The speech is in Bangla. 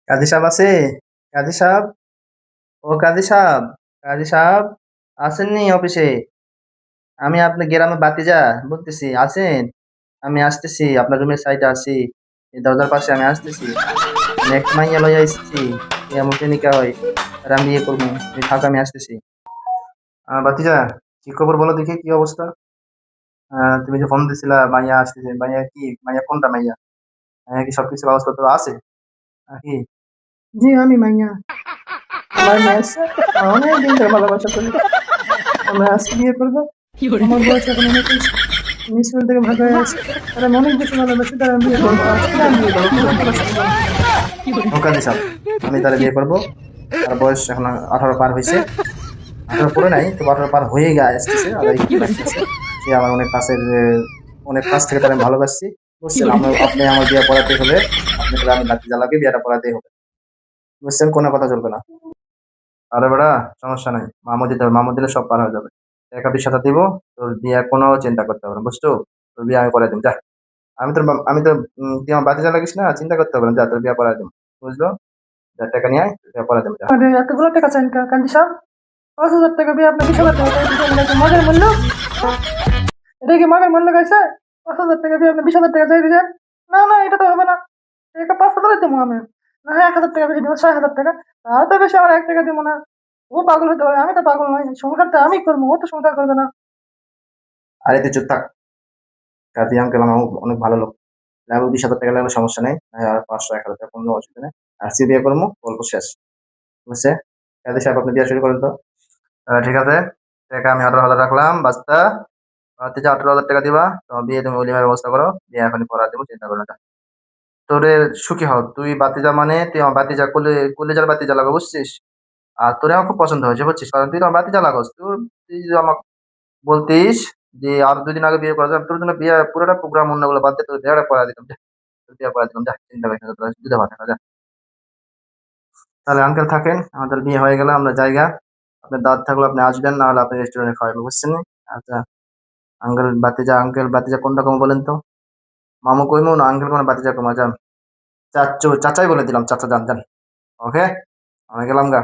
কাজী সাহেব আছে? কাজী সাহেব, ও কাজী সাহেব, কাজী সাহেব আসেননি অফিসে? আমি আপনার গ্রামে বাতিজা বলতেছি, আছেন? আমি আসতেছি, আপনার রুমের সাইডে আছি, এই দরজার পাশে আমি আসতেছি। আমি একটা মাইয়া লইয়া আসছি, এমন প্রেমিকা হয়, আর আমি বিয়ে করবো। তুমি থাকো, আমি আসতেছি। বাতিজা, কি খবর বলো দেখি, কি অবস্থা? তুমি যে ফোন দিছিলা মাইয়া আসতেছে, মাইয়া কি, মাইয়া কোনটা মাইয়া? মাইয়া কি সবকিছু ব্যবস্থা আছে নাকি? জি আমি মাইয়া, আমার মেয়ে আছে, আমার অনেক দিন ধরে ভালোবাসা করি, আমরা আজকে বিয়ে করবো। আমার বয়স এখন 29, আমি স্কুল থেকে ভাগ হয়ে আসছি, তারা আমি অনেক বেশি ভালোবাসি, তারা আমি বিয়ে করবো, আজকে আমি বিয়ে করবো, কোনো সমস্যা নেই। ওকে দিশা, আমি তারা বিয়ে করবো। তার বয়স এখন 18 পার হয়েছে, 18 পরে নাই তো, 18 পার হয়ে গিয়ে আসতেছে, আর এই আসতেছে। সে আমার অনেক কাছের, অনেক কাছ থেকে তারা আমি ভালোবাসছি, বুঝছেন? আপনি আমার বিয়ে পড়াতে হলে, আপনি তাহলে আমি বাতি জ্বালাকে বিয়েটা পড়াতেই হবে, বুঝছেন? কোনো কথা চলবে না। আরে বেড়া, সমস্যা নাই, মামু দিতে হবে, মামু দিলে সব পার হয়ে যাবে। টাকা 20,000 দিব, তোর বিয়ে কোনো চিন্তা করতে হবে না, বুঝছো? তোর বিয়ে আমি করে দিম, যা। তুই আমার বাতি জ্বালাগিস না, চিন্তা করতে হবে না, যা তোর বিয়ে করাই দিম, বুঝলো? যা টাকা নিয়ে আয়, তোর বিয়ে করাই দিম, যা। আরে এতগুলো টাকা চান কান্দি সাহেব? 5,000 টাকা বিয়ে, আপনার 20,000 টাকা করে দিতে হবে, এটা কি মগের মূল্য? এটা কি মগের মূল্য গাইছে? 5,000 টাকা বিয়ে, আপনি 20,000 টাকা চাই দিলেন? না না, এটা তো হবে না, এটা 5,000 দেবো আমি। না হয় 1,000 টাকা বেশি দিব, 6,000 টাকা। তার তো বেশি আমার 1 টাকা দিব না। ও পাগল হতে পারে, আমি তো পাগল নই, সংসারটা আমি করবো, ও তো সংসার করবে না। আরে তুই চুপ থাক, কাজী আঙ্কেল আমার অনেক ভালো লোক, লাগবে 20,000 টাকা লাগলে সমস্যা নেই, আর 500 1,000 টাকা কোনো অসুবিধা নেই। আসছি বিয়ে করবো, গল্প শেষ, বুঝছে? কাজী সাহেব আপনি বিয়ে শুরু করেন তো। ঠিক আছে, টাকা আমি 18,000 রাখলাম, বাস্তা। তুই যে 18,000 টাকা দিবা, তো বিয়ে তুমি অলিমার ব্যবস্থা করো, বিয়ে এখনই করা দেবো, চিন্তা করো না। তোরে সুখী হও, তুই বাতিজা মানে তুই আমার বাতিজা, কলেজার বাতিজা লাগো, বুঝছিস? আর তোরে আমার খুব পছন্দ হয়েছে, বুঝছিস? কারণ তুই তো আমার বাতিজা লাগস, তুই যদি আমাকে বলতিস যে আর 2 দিন আগে বিয়ে করা যায়, তোর জন্য বিয়ে পুরোটা প্রোগ্রাম অন্যগুলো বাদ দিয়ে তোর বিয়েটা করা দিতাম, যা। তোর বিয়ে করা দিতাম, যা, চিন্তা করিস না, তোরা দুধে ভাত খা, যা। তাহলে আঙ্কেল থাকেন, আমাদের বিয়ে হয়ে গেলে আমরা জায়গা, আপনার দাওয়াত থাকলে আপনি আসবেন, না হলে আপনি রেস্টুরেন্টে খাওয়াবেন, বুঝছেন? আচ্ছা, আঙ্কেল বাতিজা কোনটা কম বলেন তো? মামু কইমু না আঙ্কেল কোন বাতিজা কমা, যান। চাচাই বলে দিলাম, চাচা, যান যান। ওকে, আমি গেলাম গা।